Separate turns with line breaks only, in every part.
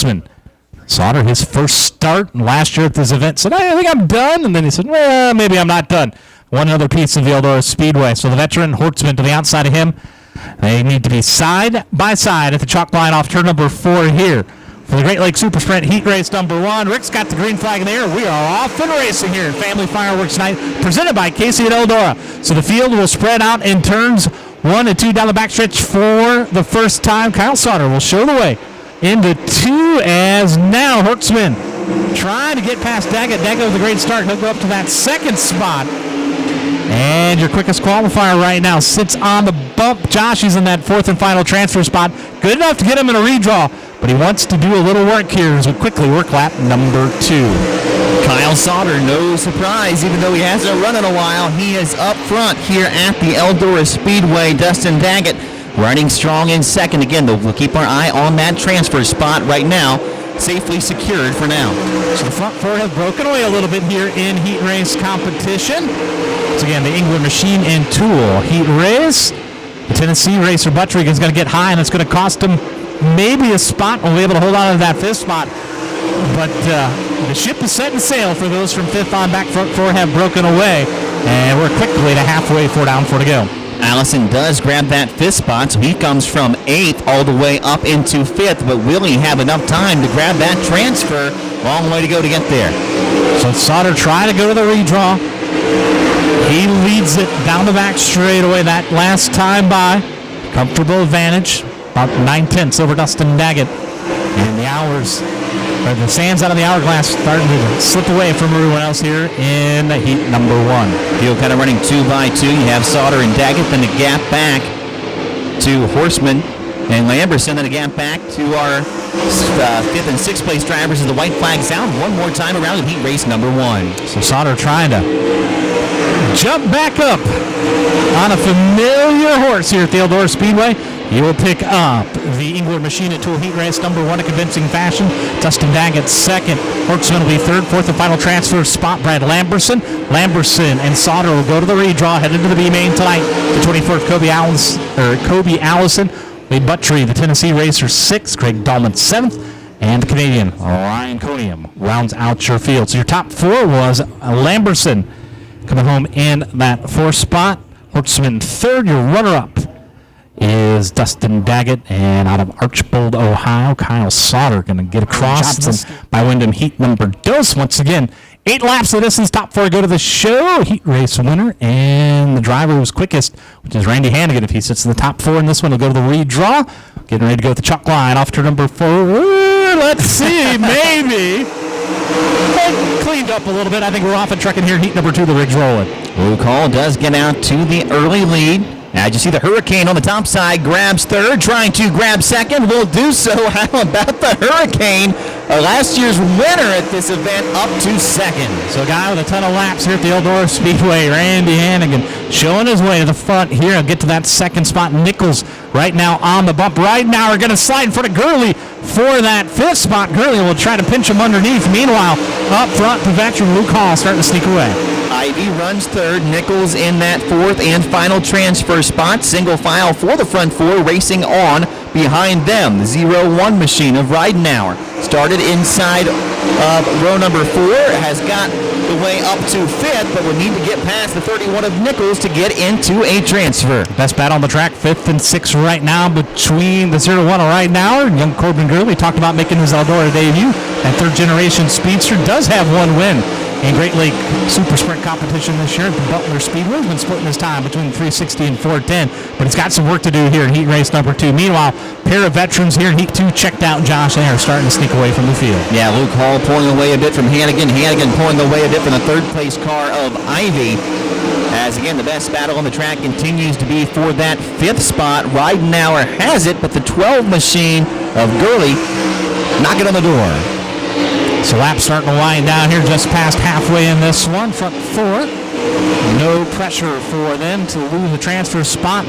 Hortzman. Sauter, his first start last year at this event, said, I think I'm done. And then he said, well, maybe I'm not done. One other piece of the Eldora Speedway. So the veteran Hortzman to the outside of him. They need to be side by side at the chalk line off turn number 4 here. For the Great Lakes Super Sprint Heat Race number 1, Rick's got the green flag in the air. We are off and racing here at Family Fireworks Night, presented by Casey at Eldora. So the field will spread out in turns 1 and 2 down the backstretch for the first time. Kyle Sauter will show the way into 2 as now Hortzman trying to get past Daggett. Daggett with a great start. He'll go up to that second spot. And your quickest qualifier right now sits on the bump. Josh is in that 4th and final transfer spot. Good enough to get him in a redraw, but he wants to do a little work here as we quickly work lap number 2.
Kyle Sauter, no surprise, even though he hasn't run in a while, he is up front here at the Eldora Speedway. Dustin Daggett running strong in second. Again, we'll keep our eye on that transfer spot right now. Safely secured for now.
So the front 4 have broken away a little bit here in heat race competition. So again, the England Machine and Tool heat race. The Tennessee racer Buttrick is going to get high, and it's going to cost him maybe a spot. We'll be able to hold on to that 5th spot. But the ship is setting sail for those from 5th on back. Front 4 have broken away, and we're quickly to halfway, 4 down, 4 to go.
Allison does grab that 5th spot, so he comes from 8th all the way up into 5th, but will he have enough time to grab that transfer? Long way to go to get there.
So Sauter trying to go to the redraw. He leads it down the back straightaway that last time by. Comfortable advantage, about 9/10 over Dustin Daggett. And the hours, or the sands out of the hourglass starting to slip away from everyone else here in heat number 1.
Field kind of running 2 by 2. You have Sauter and Daggett, then the gap back to Horseman and Lamberson, then a gap back to our 5th and 6th place drivers as the white flag sound one more time around in heat race number 1.
So Sauter trying to jump back up on a familiar horse here at the Eldora Speedway. He will pick up the England Machine at Tool Heat Race number 1 in convincing fashion. Dustin Daggett 2nd. Hortzman will be 3rd. 4th and final transfer spot, Brad Lamberson. Lamberson and Sauter will go to the redraw, head into the B main tonight. The 24th, Kobe Allison. Lee Buttrey, the Tennessee racer, 6th. Craig Dahlman, 7th. And the Canadian, Ryan Conium, rounds out your field. So your top 4 was Lamberson coming home in that 4th spot. Hortzman 3rd. Your runner-up is Dustin Daggett, and out of Archbold, Ohio, Kyle Sauter going to get across by Wyndham heat number 2. Once again, 8 laps of distance, top 4 go to the show. Heat race winner, and the driver who was quickest, which is Randy Hannigan. If he sits in the top 4 in this one, he'll go to the redraw. Getting ready to go with the chalk line off to number 4. Let's see, maybe. Cleaned up a little bit. I think we're off and trucking here in heat number 2. The rig's rolling.
Luke Hall does get out to the early lead. As you see, the Hurricane on the top side grabs 3rd, trying to grab 2nd. Will do so. How about the Hurricane? Last year's winner at this event, up to 2nd.
So a guy with a ton of laps here at the Eldora Speedway, Randy Hannigan, showing his way to the front here. I'll get to that 2nd spot. Nichols right now on the bump. Right now are going to slide in front of Gurley for that 5th spot. Gurley will try to pinch him underneath. Meanwhile, up front, the veteran Luke Hall starting to sneak away.
Ivy runs 3rd. Nichols in that 4th and final transfer spot. Single file for the front 4, racing on behind them. The 0-1 machine of Ridenauer started inside of row number 4, has got the way up to 5th, but will need to get past the 31 of Nichols to get into a transfer.
Best battle on the track, 5th and 6th right now between the 0-1 of Ridenauer and young Corbin Gurley. Talked about making his Eldora debut. That 3rd generation speedster does have 1 win in Great Lake Super Sprint competition this year. The Butler Speedway has been splitting his time between 360 and 410, but he's got some work to do here in heat race number 2. Meanwhile, pair of veterans here in heat 2 checked out. Josh and are starting to sneak away from the field.
Yeah, Luke Hall pulling away a bit from Hannigan. Hannigan pulling away a bit from the 3rd place car of Ivy. As again, the best battle on the track continues to be for that 5th spot. Ridenauer has it, but the 12 machine of Gurley knocking on the door.
So lap starting to wind down here just past halfway in this one. Front 4. No pressure for them to lose the transfer spot.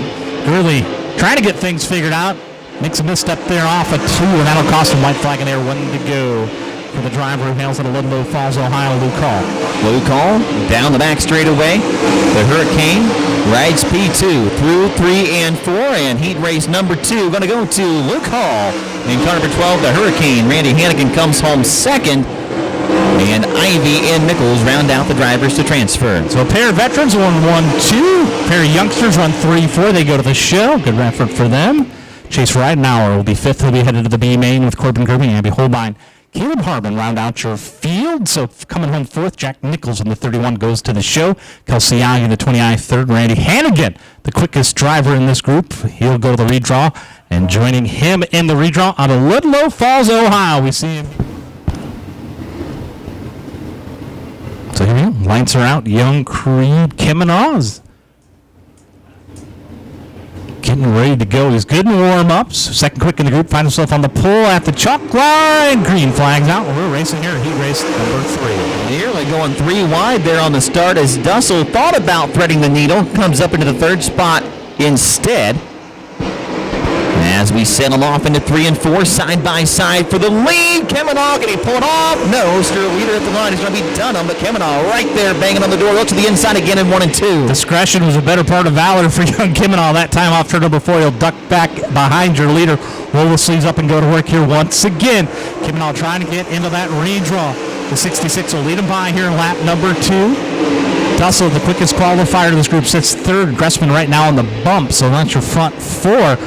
Gurley trying to get things figured out. Makes a misstep there off a 2, and that'll cost him white flag in there, 1 to go for the driver who hails out of Ludlow Falls, Ohio, Luke Hall.
Luke Hall down the back straightaway. The Hurricane rides P2 through 3 and 4, and heat race number 2 going to go to Luke Hall. In car number 12, the Hurricane. Randy Hannigan comes home second, and Ivy and Nichols round out the drivers to transfer.
So a pair of veterans won 1-2. A pair of youngsters run 3-4. They go to the show. Good effort for them. Chase Ridenauer will be fifth. He'll be headed to the B main with Corbin Kirby and Abby Holbein. Caleb Harbin round out your field. So coming home fourth, Jack Nichols in the 31 goes to the show. Kelsey Young in the 29 third. Randy Hannigan, the quickest driver in this group. He'll go to the redraw. And joining him in the redraw out of Ludlow Falls, Ohio, we see him. So here we go. Lights are out. Young, Creed, Kim and Oz. Getting ready to go. He's good in warm-ups. Second quick in the group. Finds himself on the pole at the chalk line. Green flags out. We're racing here. Heat race number 3.
Nearly going 3 wide there on the start as Dussel thought about threading the needle. Comes up into the third spot instead. As we set them off into 3 and 4, side by side for the lead. Kemanaugh, can he pull it off? No, still leader at the line is going to be Dunham, but Kemanaugh right there banging on the door. Look to the inside again in 1 and 2.
Discretion was a better part of valor for young Kemanaugh that time off turn number 4. He'll duck back behind your leader, roll the sleeves up and go to work here once again. Kemanaugh trying to get into that redraw. The 66 will lead him by here in lap number 2. Dussel, the quickest qualifier to this group, sits third. Gressman right now on the bump, so that's your front 4.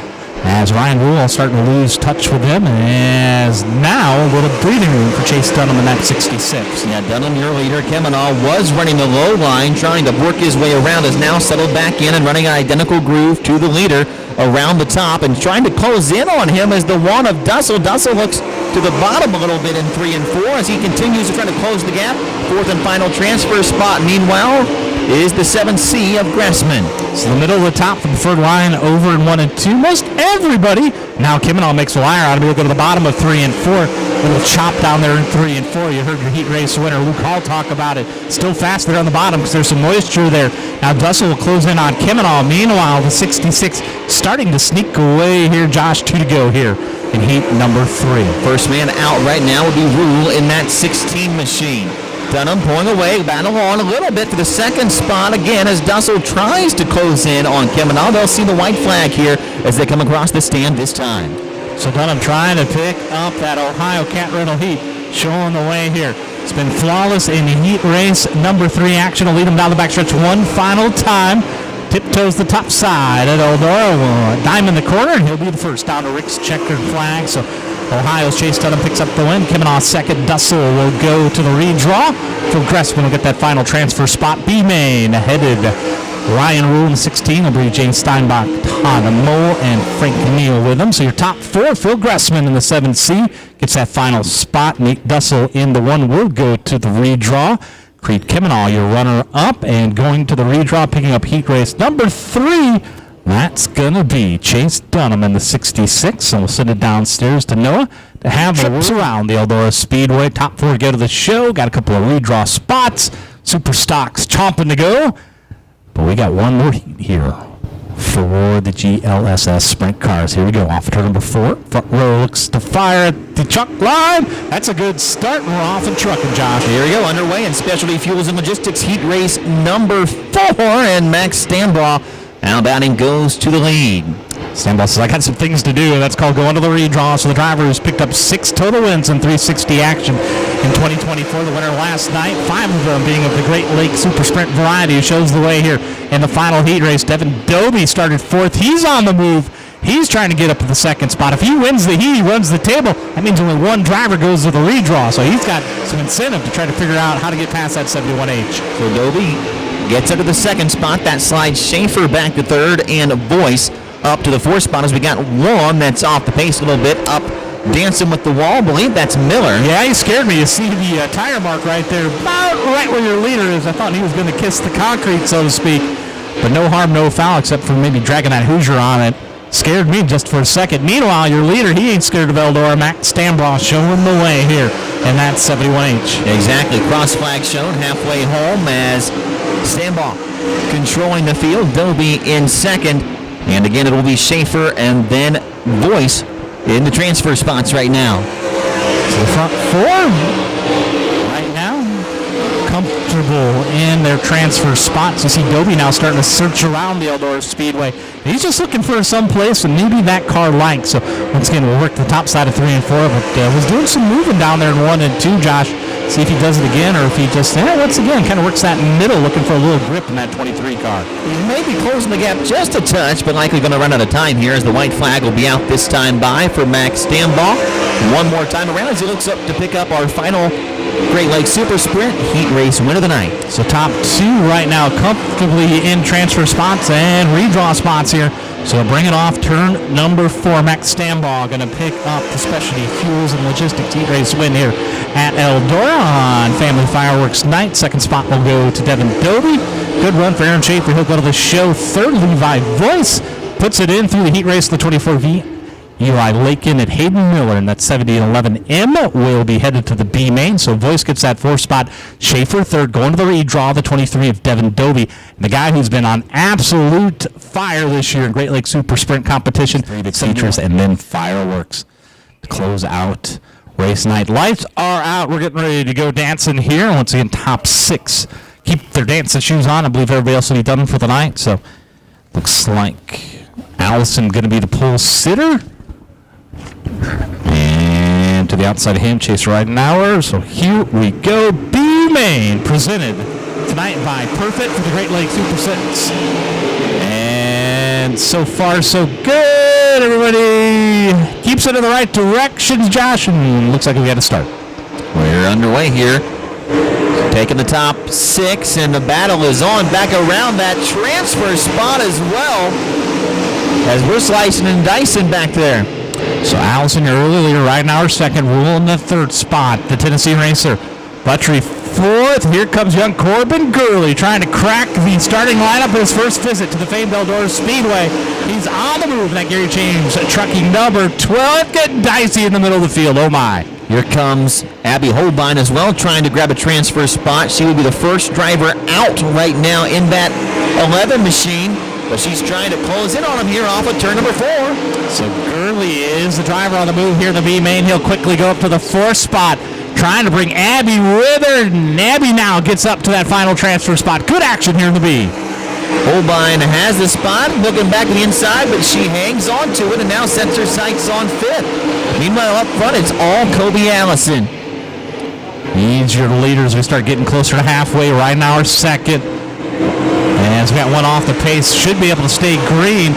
As Ryan Rule starting to lose touch with him, as now a little breathing room for Chase Dunham in that 66.
Yeah, Dunham, your leader. Kemanaugh was running the low line, trying to work his way around, has now settled back in and running an identical groove to the leader around the top and trying to close in on him as the one of Dussel. Dussel looks to the bottom a little bit in 3 and 4 as he continues to try to close the gap. Fourth and final transfer spot, meanwhile, is the 7C of Gressman.
So the middle of the top for the third line over in 1 and 2. Most everybody. Now Kemanaugh makes a liar out of it. We'll go to the bottom of 3 and 4. Little chop down there in 3 and 4. You heard your heat race winner Luke Hall talk about it. Still fast there on the bottom because there's some moisture there. Now Dussel will close in on Kemanaugh. Meanwhile, the 66 starting to sneak away here. Josh, 2 to go here in heat number 3.
First man out right now would be Rule in that 16 machine. Dunham pulling away, battle on a little bit to the second spot again as Dussel tries to close in on Kemanaugh. They'll see the white flag here as they come across the stand this time.
So Dunham trying to pick up that Ohio Cat Rental heat, showing the way here. It's been flawless in heat race number 3 action. Will lead him down the backstretch one final time. Tiptoes the top side at Eldora. Dime in the corner, and he'll be the first down to Rick's checkered flag. So Ohio's Chase Dunham picks up the win. Kemanaugh second. Dussel will go to the redraw. Phil Gressman will get that final transfer spot. B main headed Ryan Rule in 16. Will bring James Steinbach, Todd Mole, and Frank Neal with him. So your top 4, Phil Gressman in the 7C gets that final spot. Nate Dussel in the 1 will go to the redraw. Creed Kemanaugh, your runner-up, and going to the redraw, picking up heat race number 3. That's going to be Chase Dunham in the 66, and we'll send it downstairs to Noah to have trips around the Eldora Speedway. Top 4 to go to the show. Got a couple of redraw spots. Super Stocks chomping to go. But we got one more heat here for the GLSS Sprint cars. Here we go. Off turn number 4. Front row looks to fire at the chuck line. That's a good start, and we're off and trucking, Josh.
Here we go. Underway in Specialty Fuels and Logistics heat race number 4, and Max Stambaugh outbounding goes to the lead.
Stambaugh says, I got some things to do. That's called going to the redraw. So the driver who's picked up 6 total wins in 360 action in 2024. The winner last night, 5 of them being of the Great Lakes Super Sprint variety, who shows the way here in the final heat race. Devin Dobie started 4th. He's on the move. He's trying to get up to the second spot. If he wins the heat, he runs the table. That means only one driver goes to the redraw. So he's got some incentive to try to figure out how to get past that 71H.
So Dobie gets up to the second spot. That slides Schaefer back to 3rd and Boyce up to the 4th spot as we got one that's off the pace a little bit, up dancing with the wall. I believe that's Miller.
Yeah, he scared me. You see the tire mark right there, about right where your leader is. I thought he was going to kiss the concrete, so to speak. But no harm, no foul, except for maybe dragging that Hoosier on it. Scared me just for a second. Meanwhile, your leader, he ain't scared of Eldora. Max Stambaugh showing the way here in that 71H.
Exactly. Cross flag shown halfway home as Stambaugh controlling the field. Dobie in second. And again, it will be Schaefer and then Boyce in the transfer spots right now.
So the front front four. Right now, comfortable in their transfer spots. You see Dobie now starting to search around the Eldora Speedway. He's just looking for some place and maybe that car likes. So once again, we'll work the top side of 3 and 4, but was doing some moving down there in 1 and 2, Josh. See if he does it again, or if he just, once again, kind of works that middle, looking for a little grip in that 23 car.
He may be closing the gap just a touch, but likely going to run out of time here as the white flag will be out this time by for Max Stambaugh. One more time around as he looks up to pick up our final Great Lakes Super Sprint Heat Race win of the night.
So top 2 right now comfortably in transfer spots and redraw spots here. So bring it off turn number 4. Max Stambaugh going to pick up the Specialty Fuels and Logistics Heat Race win here at Eldora on Family Fireworks Night. Second spot will go to Devin Dobie. Good run for Aaron Schaefer. He'll go to the show. Third, Levi Voice puts it in through the heat race, the 24V. Eli Lakin at Hayden Miller, and that 70 and 11M will be headed to the B main. So Voice gets that 4th spot. Schaefer third, going to the redraw, the 23 of Devin Dobie. And the guy who's been on absolute fire this year in Great Lakes Super Sprint competition. 3 big features and then fireworks to close out race night. Lights are out. We're getting ready to go dancing here. Once again, top 6 keep their dancing shoes on. I believe everybody else will be done for the night. So looks like Allison going to be the pole sitter. And to the outside of him, Chase Ridenauer. So here we go. B main presented tonight by Perfect for the Great Lakes Super Sets. And so far, so good. Everybody keeps it in the right directions, Josh. And looks like we got to start.
We're underway here. Taking the top 6, and the battle is on. Back around that transfer spot as well, as we're slicing and dicing back there.
So Allison earlier, right now, our second, Rule in the 3rd spot. The Tennessee Racer. Buttrey 4th. Here comes young Corbin Gurley trying to crack the starting lineup of his first visit to the famed Eldora Speedway. He's on the move. That Gary James trucking number 12. Getting dicey in the middle of the field. Oh my.
Here comes Abby Holbein as well, trying to grab a transfer spot. She will be the first driver out right now in that 11 machine. But she's trying to close in on him here off of turn number 4.
So Gurley is the driver on the move here in the B main. He'll quickly go up to the 4th spot, trying to bring Abby with her. And Abby now gets up to that final transfer spot. Good action here in the B.
Holbein has the spot, looking back to the inside, but she hangs on to it and now sets her sights on 5th. Meanwhile, up front, it's all Kobe Allison.
Needs your leaders. We start getting closer to halfway. Right now, our second. As we got one off the pace, should be able to stay green.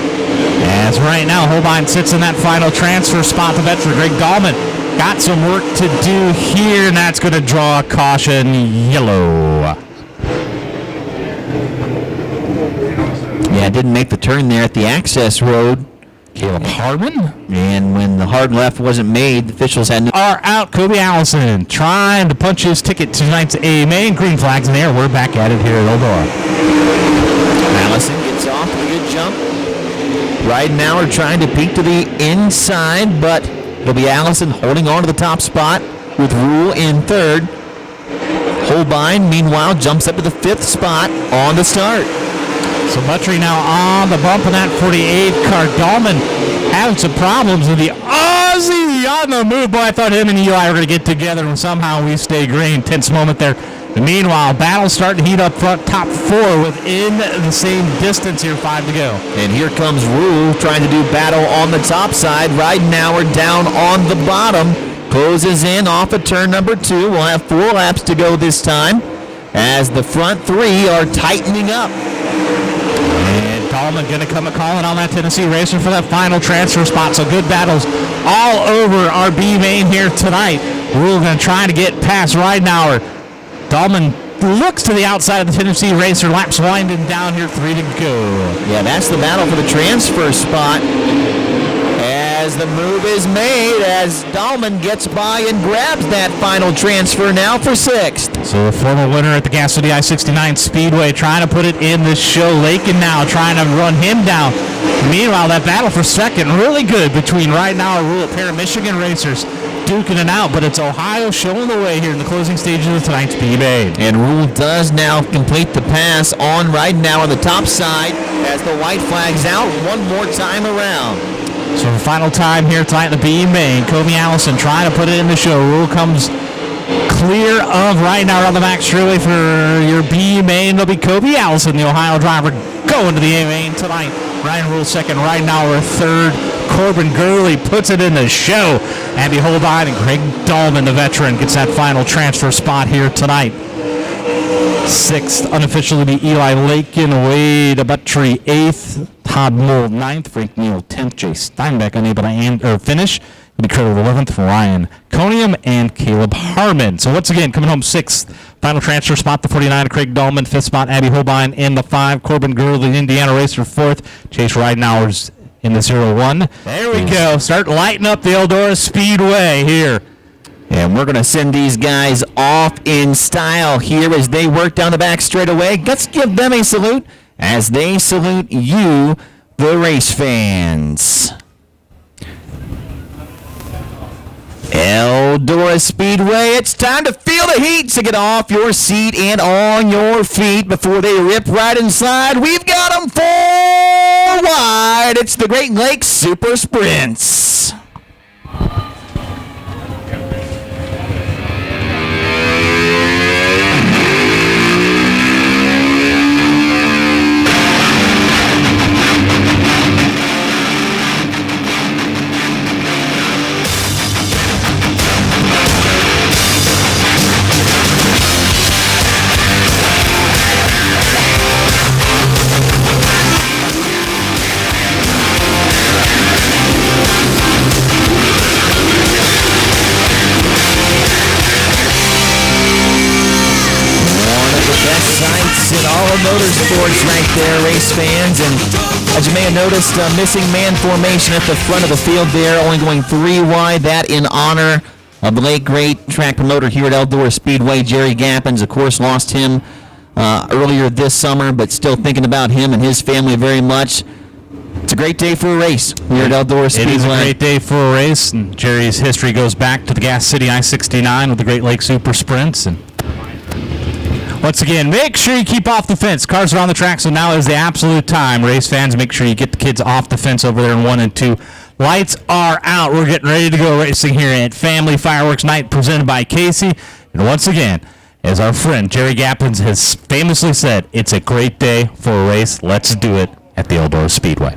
As right now, Holbein sits in that final transfer spot. The veteran Greg Dahlman got some work to do here, and that's going to draw a caution yellow.
Yeah, didn't make the turn there at the access road.
Caleb Hardman.
And when the hard left wasn't made, the officials had no...
Are out. Kobe Allison trying to punch his ticket to tonight's A main. Green flags in the air. We're back at it here at Eldora.
Allison gets off with a good jump. Ridenauer trying to peek to the inside, but it'll be Allison holding on to the top spot with Rule in 3rd. Holbein, meanwhile, jumps up to the 5th spot on the start.
So Buttrey now on the bump in that 48 car. Dahlman having some problems with the Aussie on the move. Boy, I thought him and Eli were going to get together, and somehow we stay green. Tense moment there. Meanwhile, battle starting to heat up front. Top 4 within the same distance here. 5 to go.
And here comes Rule trying to do battle on the top side. Ridenauer down on the bottom. Closes in off of turn number 2. We'll have 4 laps to go this time as the front 3 are tightening up.
And Dahlman going to come calling on that Tennessee Racer for that final transfer spot. So good battles all over our B main here tonight. Rule going to try to get past Ridenauer. Dahlman looks to the outside of the Tennessee Racer. Laps winding down here. 3 to go.
Yeah, that's the battle for the transfer spot. As the move is made, as Dahlman gets by and grabs that final transfer now for 6th.
So the former winner at the Gas City I-69 Speedway trying to put it in the show. Lakin now trying to run him down. Meanwhile, that battle for 2nd, really good between Ridenauer and Rule, a pair of Michigan racers duking it out, but it's Ohio showing the way here in the closing stages of tonight's B-Main.
And Rule does now complete the pass on Ridenauer on the top side as the white flag's out one more time around.
So for final time here tonight in the B main, Kobe Allison trying to put it in the show. Rule comes clear of right now on the back straightaway for your B main. It'll be Kobe Allison, the Ohio driver, going to the A main tonight. Ryan Rule second, right now we're third. Corbin Gurley puts it in the show. Abby Holbein and Greg Dahlman, the veteran, gets that final transfer spot here tonight. Sixth, unofficially be Eli Lakin, Wade Abuttry eighth, Todd Mold ninth, Frank Neal 10th, Jay Steinbeck unable to finish. It'll be Curtis 11th, Ryan Conium, and Caleb Harmon. So once again, coming home sixth, final transfer spot, the 49, Craig Dahlman, fifth spot, Abby Holbein in the 5, Corbin Gurley, Indiana Racer fourth, Chase Ridenhour's in the 0-1. There we go. Start lighting up the Eldora Speedway here.
And we're going to send these guys off in style here as they work down the back straightaway. Let's give them a salute as they salute you, the race fans. Eldora Speedway, it's time to feel the heat, so get off your seat and on your feet before they rip right inside. We've got them 4 wide. It's the Great Lakes Super Sprints. In all of motorsports right there, race fans. And as you may have noticed, missing man formation at the front of the field there, only going 3 wide. That in honor of the late great track promoter here at Eldora Speedway, Jerry Gappens. Of course, lost him earlier this summer, but still thinking about him and his family very much. It's a great day for a race here at Eldora Speedway.
It is a great day for a race, and Jerry's history goes back to the Gas City I-69 with the Great Lakes Super Sprints. And once again, make sure you keep off the fence. Cars are on the track, so now is the absolute time. Race fans, make sure you get the kids off the fence over there in 1 and 2. Lights are out. We're getting ready to go racing here at Family Fireworks Night presented by Casey. And once again, as our friend Jerry Gappens has famously said, it's a great day for a race. Let's do it at the Eldora Speedway.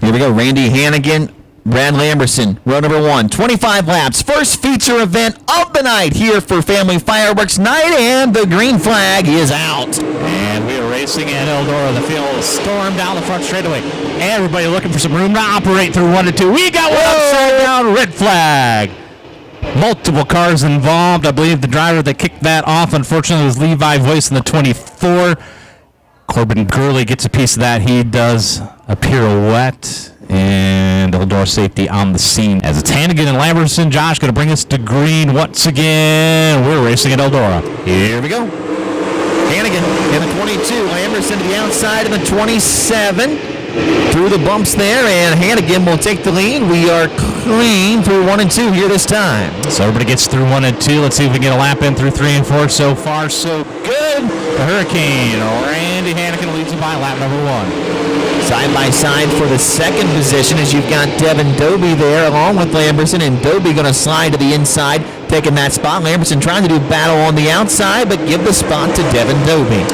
Here we go. Randy Hannigan, Brad Lamberson, row number 1, 25 laps. First feature event of the night here for Family Fireworks Night, and the green flag is out.
And we are racing at Eldora. The field will storm down the front straightaway. Everybody looking for some room to operate through 1 and 2. We got one upside down, red flag. Multiple cars involved. I believe the driver that kicked that off, unfortunately, was Levi Voice in the 24. Corbin Gurley gets a piece of that. He does a pirouette. And Eldora safety on the scene as it's Hannigan and Lamberson. Josh going to bring us to green once again. We're racing at Eldora.
Here we go. Hannigan in the 22. Lamberson to the outside in the 27. Through the bumps there, and Hannigan will take the lead. We are clean through 1 and 2 here this time.
So everybody gets through 1 and 2. Let's see if we can get a lap in through 3 and 4. So far, so good. The Hurricane, Randy Hannigan leads you by lap number 1.
Side by side for the second position as you've got Devin Doby there along with Lamberson, and Doby going to slide to the inside, taking that spot. Lamberson trying to do battle on the outside, but give the spot to Devin Doby.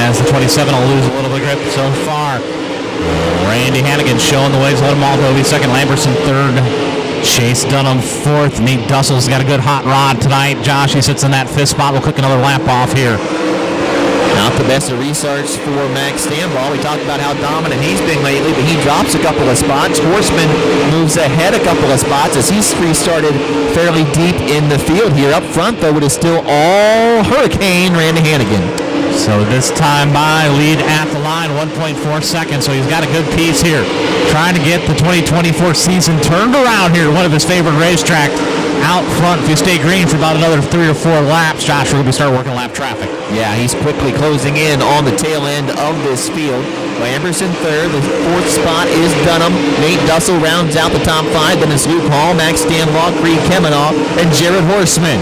As the 27 will lose a little bit of grip so far. Randy Hannigan showing the way. Let him all Doby second, Lamberson third, Chase Dunham fourth. Nate Dussel's got a good hot rod tonight. Josh, he sits in that 5th spot. We'll click another lap off here.
Not the best of restarts for Max Stanball. We talked about how dominant he's been lately, but he drops a couple of spots. Horseman moves ahead a couple of spots as he's restarted fairly deep in the field here. Up front, though, it is still all Hurricane Randy Hannigan.
So this time by, lead at the line, 1.4 seconds. So he's got a good piece here. Trying to get the 2024 season turned around here to one of his favorite racetracks. Out front, if you stay green for about another 3 or 4 laps, Josh, we're going to start working lap traffic.
Yeah, he's quickly closing in on the tail end of this field. Lamberson third, the 4th spot is Dunham. Nate Dussel rounds out the top 5. Then it's Luke Hall, Max Stanbaugh, Creed Kemenoff, and Jared Horseman.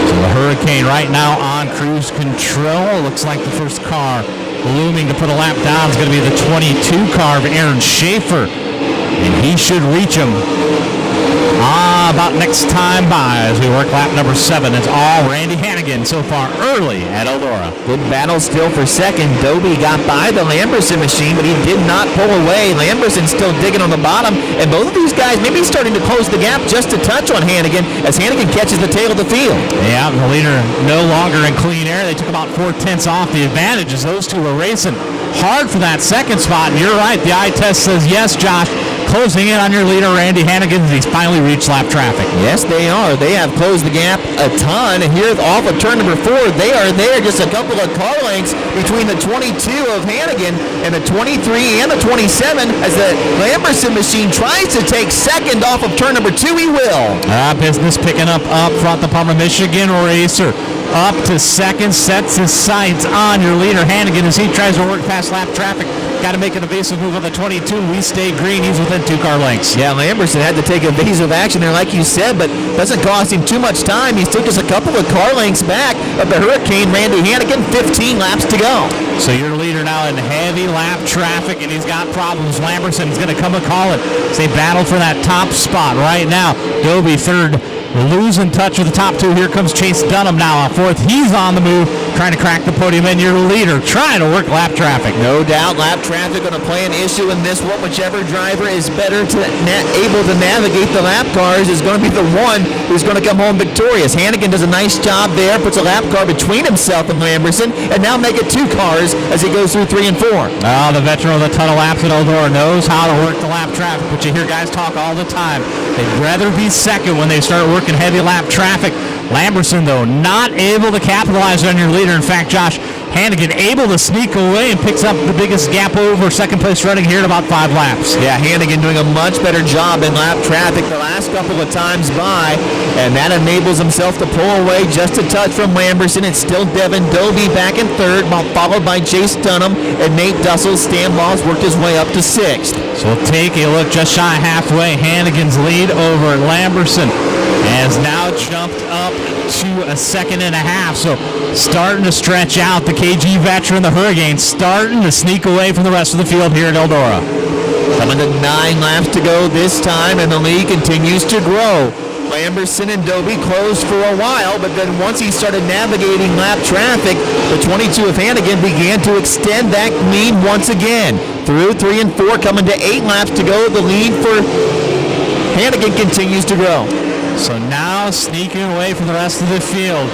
So the Hurricane right now on cruise control. Looks like the first car looming to put a lap down is going to be the 22 car of Aaron Schaefer, and he should reach him about next time by as we work lap number 7. It's all Randy Hannigan so far early at Eldora.
Good battle still for second. Dobie got by the Lamberson machine, but he did not pull away. Lamberson still digging on the bottom, and both of these guys maybe starting to close the gap just a touch on Hannigan as Hannigan catches the tail of the field.
Yeah, the leader no longer in clean air. They took about 4/10 off the advantage as those two were racing hard for that second spot. And you're right, the eye test says yes, Josh. Closing in on your leader, Randy Hannigan, as he's finally reached lap traffic.
Yes, they are. They have closed the gap a ton. And here off of turn number 4, they are there just a couple of car lengths between the 22 of Hannigan and the 23 and the 27 as the Lamberson machine tries to take second off of turn number 2. He will.
Business picking up front. The Palmer, Michigan racer up to second, sets his sights on your leader, Hannigan, as he tries to work past lap traffic. Got to make an evasive move on the 22. We stay green. He's within 2 car lengths.
Yeah, Lamberson had to take evasive action there, like you said, but doesn't cost him too much time. He's still just a couple of car lengths back of the Hurricane, Randy Hannigan. 15 laps to go.
So your leader now in heavy lap traffic, and he's got problems. Lamberson's going to come and call it. They battle for that top spot right now. Dobie third, losing touch with the top 2. Here comes Chase Dunham now. Fourth, he's on the move, trying to crack the podium, and your leader trying to work lap traffic.
No doubt, lap traffic going to play an issue in this one. Whichever driver is better able to navigate the lap cars is going to be the one who's going to come home victorious. Hannigan does a nice job there, puts a lap car between himself and Lamberson, and now make it 2 cars as he goes through 3 and 4.
The veteran of the ton of laps at Eldora knows how to work the lap traffic, but you hear guys talk all the time. They'd rather be second when they start working heavy lap traffic. Lamberson, though, not able to capitalize on your leader. In fact, Josh, Hannigan able to sneak away and picks up the biggest gap over second place running here at about 5 laps.
Yeah, Hannigan doing a much better job in lap traffic the last couple of times by, and that enables himself to pull away just a touch from Lamberson. It's still Devin Dobie back in third, followed by Chase Dunham, and Nate Dussel. Stanlaw's worked his way up to 6th.
So we'll take a look just shy halfway. Hannigan's lead over Lamberson has now jumped up to a 2.5 seconds. So starting to stretch out. The KG veteran, the Hurricane, starting to sneak away from the rest of the field here at Eldora.
Coming to 9 laps to go this time, and the lead continues to grow. Lamberson and Dobie closed for a while, but then once he started navigating lap traffic, the 22 of Hannigan began to extend that lead once again. Through 3 and 4, coming to 8 laps to go, the lead for Hannigan continues to grow.
So now sneaking away from the rest of the field.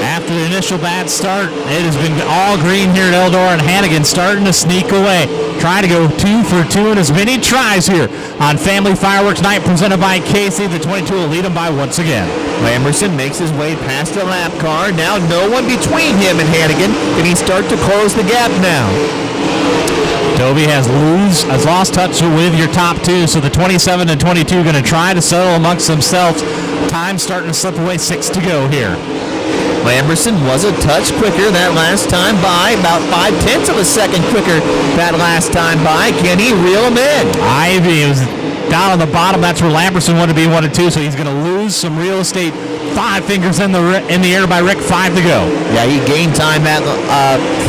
After the initial bad start, it has been all green here at Eldora, and Hannigan starting to sneak away. Trying to go 2 for 2 in as many tries here on Family Fireworks Night presented by Casey. The 22 will lead him by once again.
Lamberson makes his way past the lap car. Now no one between him and Hannigan. Can he start to close the gap now?
Dobie has lost touch with your top 2, so the 27 and 22 going to try to settle amongst themselves. Time starting to slip away, 6 to go here.
Lamberson was a touch quicker that last time by, about 0.5 seconds quicker that last time by. Can he reel him in?
Ivy was down on the bottom. That's where Lamberson wanted to be 1 and 2, so he's going to lose some real estate. 5 fingers in the air by Rick, 5 to go.
Yeah, he gained time that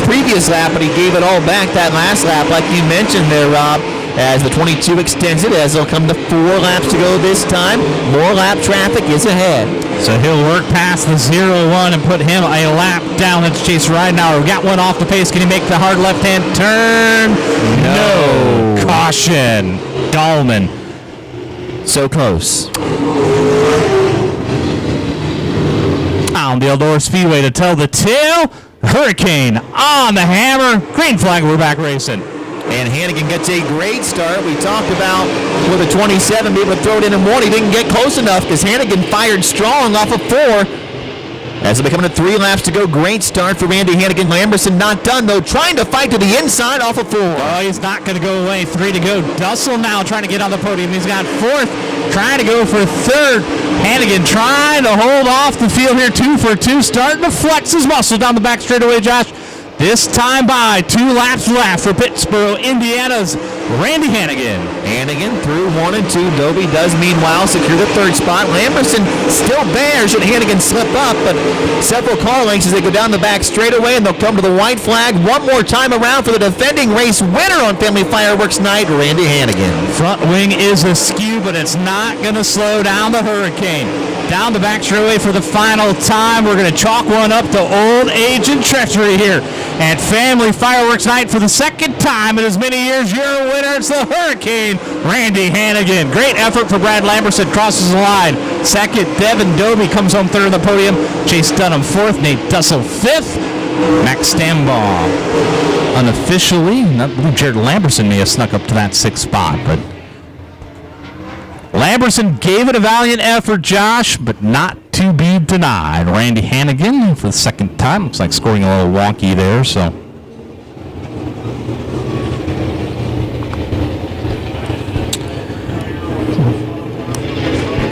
previous lap, but he gave it all back that last lap, like you mentioned there, Rob. As the 22 extends it, as they'll come to 4 laps to go this time. More lap traffic is ahead.
So he'll work past the 0-1 and put him a lap down. That's Chase Ridenauer. Got one off the pace. Can he make the hard left-hand turn? No. Caution. Dahlman.
So close.
On the Eldora Speedway to tell the tale. Hurricane on the hammer. Green flag, we're back racing.
And Hannigan gets a great start. We talked about with a 27 being able to throw it in and 1. He didn't get close enough because Hannigan fired strong off of 4. As they come to 3 laps to go, great start for Randy Hannigan. Lamberson not done, though, trying to fight to the inside off of 4.
Oh, he's not going to go away. 3 to go. Dussel now trying to get on the podium. He's got 4th, trying to go for 3rd. Hannigan trying to hold off the field here, 2 for 2, starting to flex his muscle down the back straightaway, Josh. This time by 2 laps left for Pittsboro, Indiana's Randy Hannigan.
Hannigan through 1 and 2. Dobie does meanwhile secure the 3rd spot. Lamberson still there should Hannigan slip up, but several car lengths as they go down the back straightaway, and they'll come to the white flag one more time around for the defending race winner on Family Fireworks Night, Randy Hannigan.
Front wing is askew, but it's not going to slow down the Hurricane. Down the back straightaway for the final time. We're going to chalk one up to old age and treachery here at Family Fireworks Night for the 2nd time in as many years. Your winner, it's the Hurricane, Randy Hannigan. Great effort for Brad Lamberson, crosses the line. 2nd, Devin Dobie comes home 3rd on the podium. Chase Dunham 4th, Nate Dussel 5th. Max Stambaugh unofficially, I believe Jared Lamberson may have snuck up to that 6th spot, but Lamberson gave it a valiant effort, Josh, but not to be denied. Randy Hannigan for the 2nd time. Looks like scoring a little wonky there, so.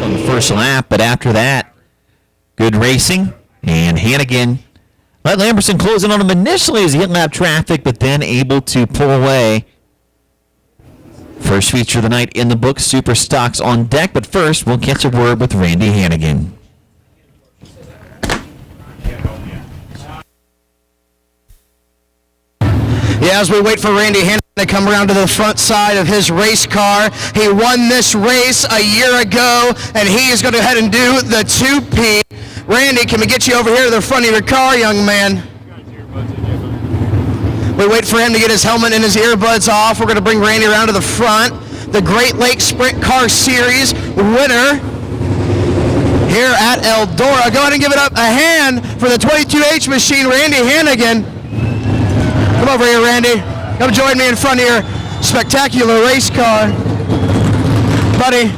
On the first lap, but after that, good racing, and Hannigan let Lamberson close in on him initially as he hit lap traffic, but then able to pull away. First feature of the night in the book, Super Stocks on deck, but first we'll catch a word with Randy Hannigan.
Yeah, as we wait for Randy Hannigan to come around to the front side of his race car. He won this race a year ago, and he is going to head and do the 2P. Randy, can we get you over here to the front of your car, young man? We wait for him to get his helmet and his earbuds off. We're going to bring Randy around to the front. The Great Lakes Sprint Car Series winner here at Eldora. Go ahead and give it up a hand for the 22H machine, Randy Hannigan. Come over here, Randy. Come join me in front of your spectacular race car. Buddy.